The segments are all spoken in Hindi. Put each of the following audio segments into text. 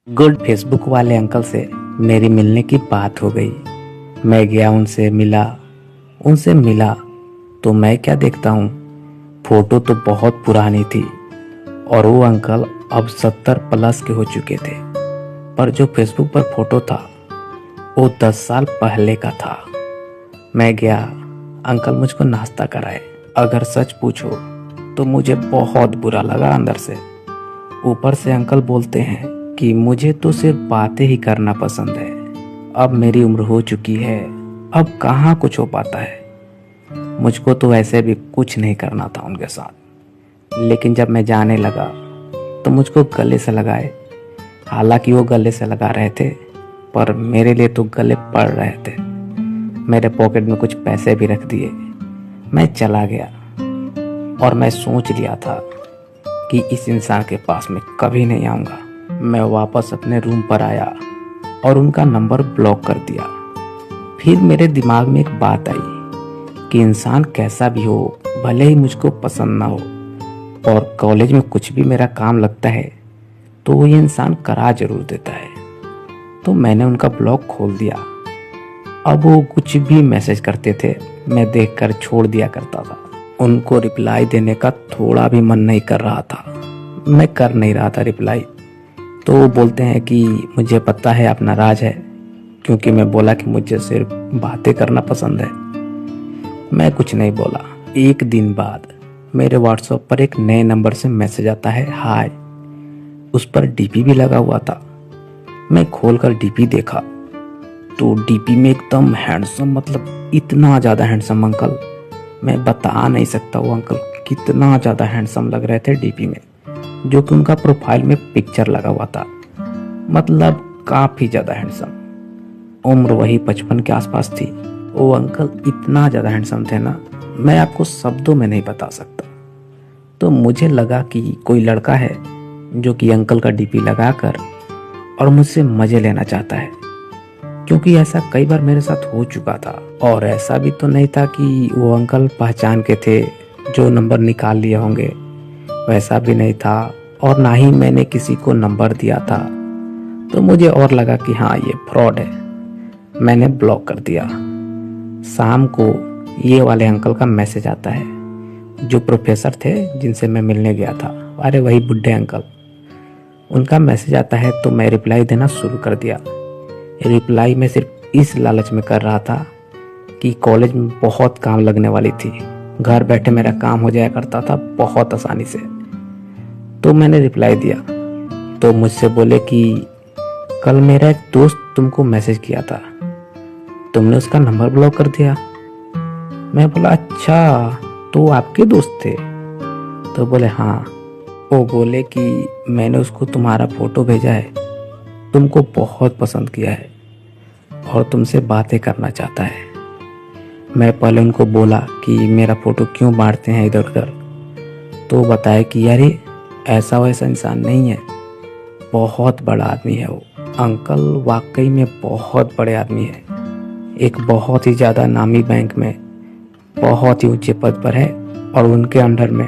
गुड फेसबुक वाले अंकल से मेरी मिलने की बात हो गई। मैं गया उनसे मिला तो मैं क्या देखता हूँ, फोटो तो बहुत पुरानी थी और वो अंकल अब 70 प्लस के हो चुके थे। पर जो फेसबुक पर फोटो था वो 10 साल पहले का था। मैं गया, अंकल मुझको नाश्ता कराए। अगर सच पूछो तो मुझे बहुत बुरा लगा अंदर से। ऊपर से अंकल बोलते हैं कि मुझे तो सिर्फ बातें ही करना पसंद है। अब मेरी उम्र हो चुकी है, अब कहाँ कुछ हो पाता है। मुझको तो वैसे भी कुछ नहीं करना था उनके साथ। लेकिन जब मैं जाने लगा तो मुझको गले से लगाए। हालांकि वो गले से लगा रहे थे पर मेरे लिए तो गले पड़ रहे थे। मेरे पॉकेट में कुछ पैसे भी रख दिए। मैं चला गया और मैं सोच लिया था कि इस इंसान के पास मैं कभी नहीं आऊँगा। मैं वापस अपने रूम पर आया और उनका नंबर ब्लॉक कर दिया। फिर मेरे दिमाग में एक बात आई कि इंसान कैसा भी हो, भले ही मुझको पसंद ना हो और कॉलेज में कुछ भी मेरा काम लगता है तो वो ये इंसान करा जरूर देता है। तो मैंने उनका ब्लॉक खोल दिया। अब वो कुछ भी मैसेज करते थे मैं देखकर छोड़ दिया करता था। उनको रिप्लाई देने का थोड़ा भी मन नहीं कर रहा था। मैं कर नहीं रहा था रिप्लाई। तो वो बोलते हैं कि मुझे पता है अपना राज है, क्योंकि मैं बोला कि मुझे सिर्फ बातें करना पसंद है। मैं कुछ नहीं बोला। एक दिन बाद मेरे व्हाट्सएप पर एक नए नंबर से मैसेज आता है, हाय। उस पर डीपी भी लगा हुआ था। मैं खोलकर डीपी देखा तो डीपी में एकदम हैंडसम, मतलब इतना ज़्यादा हैंडसम अंकल, मैं बता नहीं सकता वो अंकल कितना ज़्यादा हैंडसम लग रहे थे डीपी में, जो कि उनका प्रोफाइल में पिक्चर लगा हुआ था। मतलब काफ़ी ज़्यादा हैंडसम। उम्र वही 55 के आसपास थी। वो अंकल इतना ज़्यादा हैंडसम थे ना, मैं आपको शब्दों में नहीं बता सकता। तो मुझे लगा कि कोई लड़का है जो कि अंकल का डीपी लगाकर और मुझसे मज़े लेना चाहता है, क्योंकि ऐसा कई बार मेरे साथ हो चुका था। और ऐसा भी तो नहीं था कि वो अंकल पहचान के थे जो नंबर निकाल लिए होंगे, वैसा भी नहीं था। और ना ही मैंने किसी को नंबर दिया था। तो मुझे और लगा कि हाँ ये फ्रॉड है। मैंने ब्लॉक कर दिया। शाम को ये वाले अंकल का मैसेज आता है, जो प्रोफेसर थे जिनसे मैं मिलने गया था, अरे वही बुढ़े अंकल। उनका मैसेज आता है तो मैं रिप्लाई देना शुरू कर दिया। रिप्लाई मैं सिर्फ इस लालच में कर रहा था कि कॉलेज में बहुत काम लगने वाली थी, घर बैठे मेरा काम हो जाया करता था बहुत आसानी से। तो मैंने रिप्लाई दिया तो मुझसे बोले कि कल मेरा एक दोस्त तुमको मैसेज किया था, तुमने उसका नंबर ब्लॉक कर दिया। मैं बोला अच्छा, तो आपके दोस्त थे? तो बोले हाँ। वो बोले कि मैंने उसको तुम्हारा फोटो भेजा है, तुमको बहुत पसंद किया है और तुमसे बातें करना चाहता है। मैं पहले उनको बोला कि मेरा फोटो क्यों बांटते हैं इधर उधर। तो बताया कि यार ये ऐसा वैसा इंसान नहीं है, बहुत बड़ा आदमी है वो। अंकल वाकई में बहुत बड़े आदमी है, एक बहुत ही ज़्यादा नामी बैंक में बहुत ही ऊंचे पद पर है और उनके अंडर में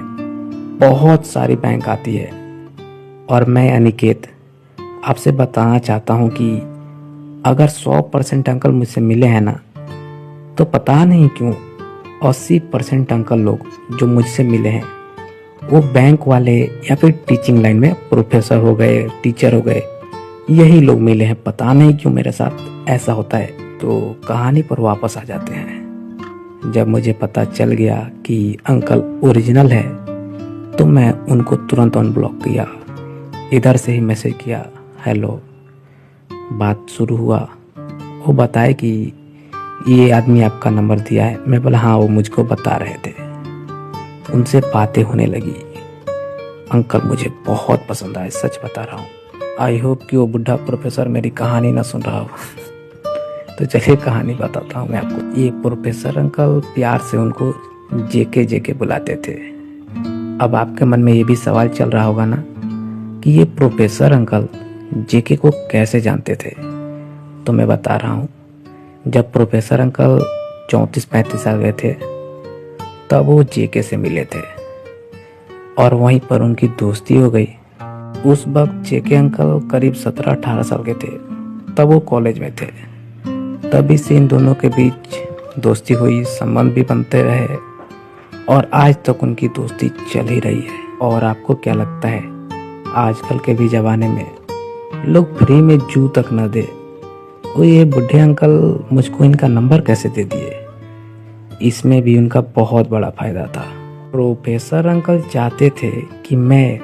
बहुत सारी बैंक आती है। और मैं अनिकेत आपसे बताना चाहता हूँ कि अगर 100% अंकल मुझसे मिले हैं ना, तो पता नहीं क्यों 80% अंकल लोग जो मुझसे मिले हैं वो बैंक वाले या फिर टीचिंग लाइन में प्रोफेसर हो गए, टीचर हो गए, यही लोग मिले हैं। पता नहीं क्यों मेरे साथ ऐसा होता है। तो कहानी पर वापस आ जाते हैं। जब मुझे पता चल गया कि अंकल ओरिजिनल है तो मैं उनको तुरंत अनब्लॉक किया। इधर से ही मैसेज किया, हेलो। बात शुरू हुआ। वो बताए कि ये आदमी आपका नंबर दिया है। मैं बोला हाँ, वो मुझको बता रहे थे। उनसे बातें होने लगी। अंकल मुझे बहुत पसंद आए, सच बता रहा हूँ। आई होप कि वो बुढ़ा प्रोफेसर मेरी कहानी ना सुन रहा हो। तो चलिए कहानी बताता हूँ मैं आपको। ये प्रोफेसर अंकल प्यार से उनको जेके जेके बुलाते थे। अब आपके मन में ये भी सवाल चल रहा होगा ना कि ये प्रोफेसर अंकल जेके को कैसे जानते थे। तो मैं बता रहा हूँ, जब प्रोफेसर अंकल 34-35 साल गए थे तब वो जेके से मिले थे और वहीं पर उनकी दोस्ती हो गई। उस वक्त जेके अंकल करीब 17-18 साल के थे। तब वो कॉलेज में थे। तभी से इन दोनों के बीच दोस्ती हुई, संबंध भी बनते रहे और आज तक उनकी दोस्ती चल ही रही है। और आपको क्या लगता है, आजकल के भी ज़माने में लोग फ्री में जू तक न दे, वो ये बुढ़े अंकल मुझको इनका नंबर कैसे दे दिए? इसमें भी उनका बहुत बड़ा फायदा था। प्रोफेसर अंकल चाहते थे कि मैं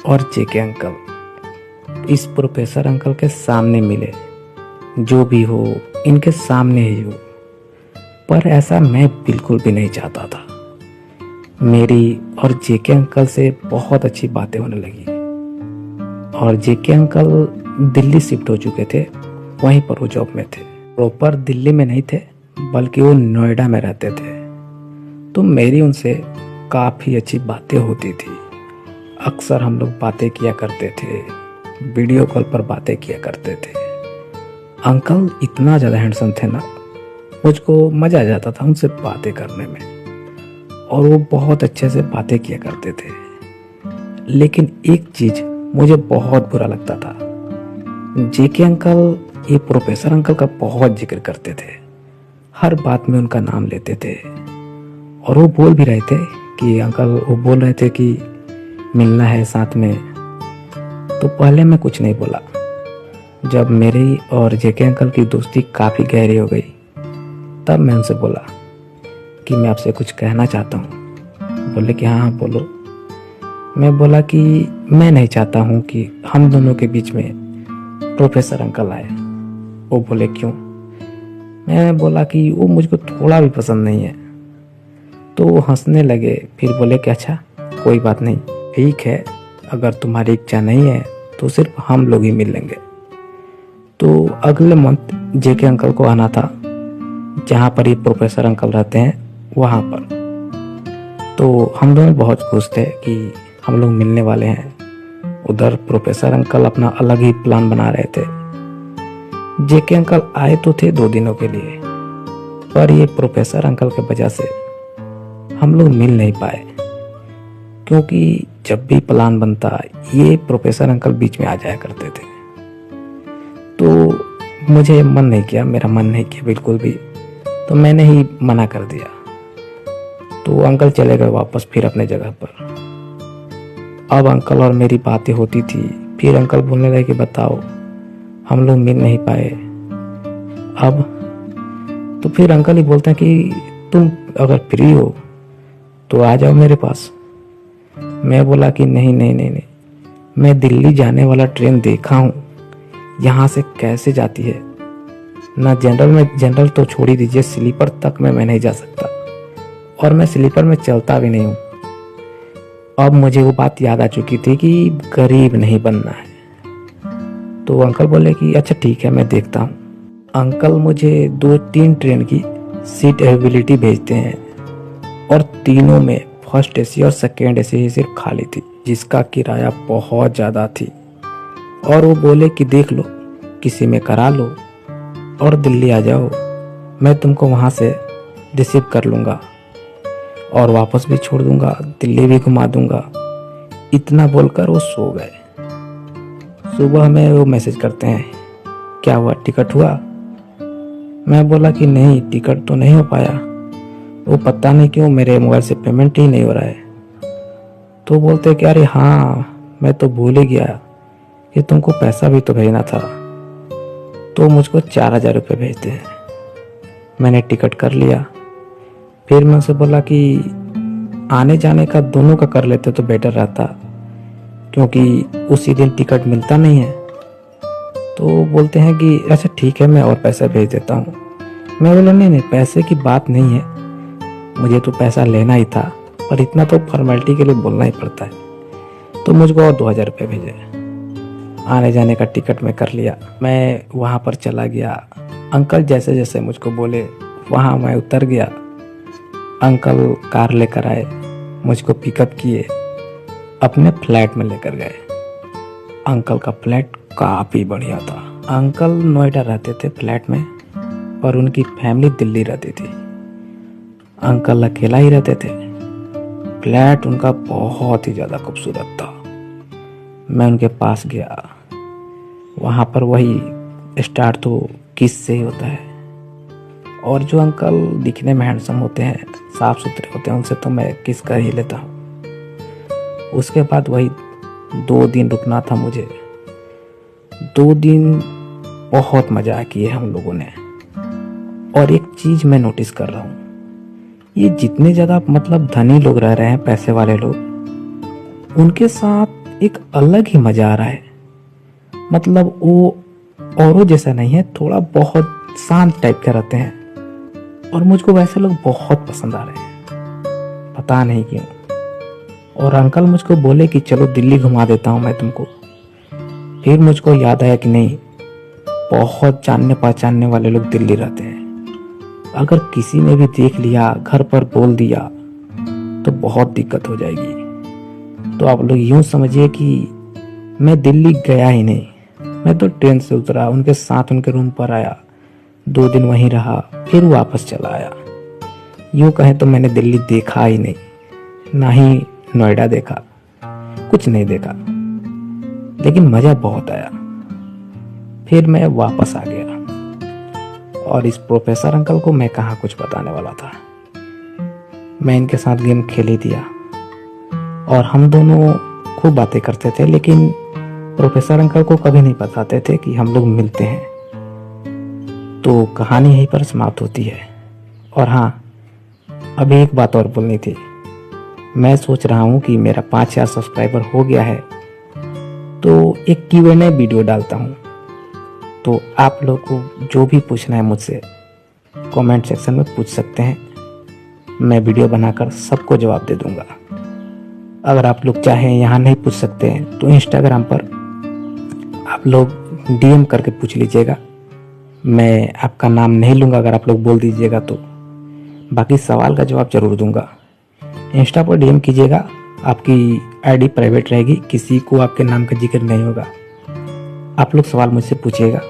और जेके अंकल इस प्रोफेसर अंकल के सामने मिले, जो भी हो इनके सामने ही हो। पर ऐसा मैं बिल्कुल भी नहीं चाहता था। मेरी और जेके अंकल से बहुत अच्छी बातें होने लगी और जेके अंकल दिल्ली शिफ्ट हो चुके थे। वहीं पर वो जॉब में थे। प्रॉपर दिल्ली में नहीं थे, बल्कि वो नोएडा में रहते थे। तो मेरी उनसे काफ़ी अच्छी बातें होती थी। अक्सर हम लोग बातें किया करते थे, वीडियो कॉल पर बातें किया करते थे। अंकल इतना ज़्यादा हैंडसम थे ना, मुझको मज़ा आ जाता था उनसे बातें करने में। और वो बहुत अच्छे से बातें किया करते थे। लेकिन एक चीज़ मुझे बहुत बुरा लगता था, जेके अंकल ये प्रोफेसर अंकल का बहुत जिक्र करते थे। हर बात में उनका नाम लेते थे और वो बोल भी रहे थे कि अंकल, वो बोल रहे थे कि मिलना है साथ में। तो पहले मैं कुछ नहीं बोला। जब मेरी और जेके अंकल की दोस्ती काफ़ी गहरी हो गई, तब मैं उनसे बोला कि मैं आपसे कुछ कहना चाहता हूँ। बोले कि हाँ बोलो। मैं बोला कि मैं नहीं चाहता हूँ कि हम दोनों के बीच में प्रोफेसर अंकल आए। वो बोले क्यों? मैं बोला कि वो मुझको थोड़ा भी पसंद नहीं है। तो वो हंसने लगे। फिर बोले कि अच्छा कोई बात नहीं, ठीक है, अगर तुम्हारी इच्छा नहीं है तो सिर्फ हम लोग ही मिल लेंगे। तो अगले मंथ जेके अंकल को आना था, जहाँ पर ये प्रोफेसर अंकल रहते हैं वहाँ पर। तो हम दोनों बहुत खुश थे कि हम लोग मिलने वाले हैं। उधर प्रोफेसर अंकल अपना अलग ही प्लान बना रहे थे। जेके अंकल आए तो थे 2 दिनों के लिए, पर ये प्रोफेसर अंकल की वजह से हम लोग मिल नहीं पाए। क्योंकि जब भी प्लान बनता, ये प्रोफेसर अंकल बीच में आ जाया करते थे। तो मुझे मन नहीं किया, मेरा मन नहीं किया बिल्कुल भी। तो मैंने ही मना कर दिया। तो अंकल चले गए वापस फिर अपने जगह पर। अब अंकल और मेरी बातें होती थी। फिर अंकल बोलने लगे कि बताओ, हम लोग मिल नहीं पाए अब। तो फिर अंकल ही बोलते हैं कि तुम अगर फ्री हो तो आ जाओ मेरे पास। मैं बोला कि नहीं नहीं नहीं नहीं, मैं दिल्ली जाने वाला ट्रेन देखा हूँ, यहाँ से कैसे जाती है ना। जनरल तो छोड़ ही दीजिए, स्लीपर तक में मैं नहीं जा सकता और मैं स्लीपर में चलता भी नहीं हूँ। अब मुझे वो बात याद आ चुकी थी कि गरीब नहीं बनना है। तो अंकल बोले कि अच्छा ठीक है, मैं देखता हूँ। अंकल मुझे 2-3 ट्रेन की सीट अवेलेबिलिटी भेजते हैं और तीनों में फर्स्ट एसी और सेकेंड एसी ही सिर्फ खाली थी, जिसका किराया बहुत ज़्यादा थी। और वो बोले कि देख लो, किसी में करा लो और दिल्ली आ जाओ, मैं तुमको वहाँ से रिसीव कर लूँगा और वापस भी छोड़ दूँगा, दिल्ली भी घुमा दूँगा। इतना बोलकर वो सो गए। सुबह में वो मैसेज करते हैं, क्या हुआ, टिकट हुआ? मैं बोला कि नहीं, टिकट तो नहीं हो पाया। वो पता नहीं क्यों मेरे मोबाइल से पेमेंट ही नहीं हो रहा है। तो बोलते कि अरे हाँ, मैं तो भूल ही गया कि तुमको पैसा भी तो भेजना था। तो मुझको 4000 रुपये भेजते हैं। मैंने टिकट कर लिया। फिर मैं उनसे बोला कि आने जाने का दोनों का कर लेते तो बेटर रहता, क्योंकि उसी दिन टिकट मिलता नहीं है। तो बोलते हैं कि अच्छा ठीक है, मैं और पैसा भेज देता हूँ। मैं बोला नहीं नहीं, पैसे की बात नहीं है, मुझे तो पैसा लेना ही था, पर इतना तो फॉर्मेलिटी के लिए बोलना ही पड़ता है। तो मुझको और 2000 रुपये भेजे। आने जाने का टिकट मैं कर लिया। मैं वहाँ पर चला गया। अंकल जैसे जैसे मुझको बोले वहाँ मैं उतर गया। अंकल कार लेकर आए, मुझको पिकअप किए, अपने फ्लैट में लेकर गए। अंकल का फ्लैट काफ़ी बढ़िया था। अंकल नोएडा रहते थे फ्लैट में, और उनकी फैमिली दिल्ली रहती थी। अंकल अकेला ही रहते थे। फ्लैट उनका बहुत ही ज़्यादा खूबसूरत था। मैं उनके पास गया। वहाँ पर वही स्टार्ट तो किस से ही होता है। और जो अंकल दिखने में हैंडसम होते हैं, साफ सुथरे होते हैं, उनसे तो मैं किस कर ही लेता हूँ। उसके बाद वही 2 दिन रुकना था मुझे। 2 दिन बहुत मजा किए हम लोगों ने। और एक चीज मैं नोटिस कर रहा हूँ, ये जितने ज्यादा मतलब धनी लोग रह रहे हैं, पैसे वाले लोग, उनके साथ एक अलग ही मजा आ रहा है। मतलब वो औरों जैसा नहीं है, थोड़ा बहुत शांत टाइप के रहते हैं। और मुझको वैसे लोग बहुत पसंद आ रहे हैं, पता नहीं क्यों। और अंकल मुझको बोले कि चलो दिल्ली घुमा देता हूँ मैं तुमको। फिर मुझको याद आया कि नहीं, बहुत जानने पहचानने वाले लोग दिल्ली रहते हैं। अगर किसी ने भी देख लिया, घर पर बोल दिया, तो बहुत दिक्कत हो जाएगी। तो आप लोग यूं समझिए कि मैं दिल्ली गया ही नहीं। मैं तो ट्रेन से उतरा, उनके साथ उनके रूम पर आया, 2 दिन वहीं रहा, फिर वापस चला आया। यूं कहें तो मैंने दिल्ली देखा ही नहीं, ना ही नोएडा देखा, कुछ नहीं देखा। लेकिन मजा बहुत आया। फिर मैं वापस आ गया। और इस प्रोफेसर अंकल को मैं कहाँ कुछ बताने वाला था। मैं इनके साथ गेम खेल ही दिया और हम दोनों खूब बातें करते थे। लेकिन प्रोफेसर अंकल को कभी नहीं बताते थे कि हम लोग मिलते हैं। तो कहानी यहीं पर समाप्त होती है। और हाँ, अभी एक बात और बोलनी थी। मैं सोच रहा हूँ कि मेरा 5000 सब्सक्राइबर हो गया है, तो एक Q&A वीडियो डालता हूँ। तो आप लोग को जो भी पूछना है मुझसे कमेंट सेक्शन में पूछ सकते हैं। मैं वीडियो बनाकर सबको जवाब दे दूंगा। अगर आप लोग चाहें यहाँ नहीं पूछ सकते हैं तो इंस्टाग्राम पर आप लोग DM करके पूछ लीजिएगा। मैं आपका नाम नहीं लूँगा अगर आप लोग बोल दीजिएगा तो। बाकी सवाल का जवाब जरूर दूंगा। इंस्टा पर DM कीजिएगा, आपकी ID प्राइवेट रहेगी, किसी को आपके नाम का जिक्र नहीं होगा। आप लोग सवाल मुझसे पूछिएगा।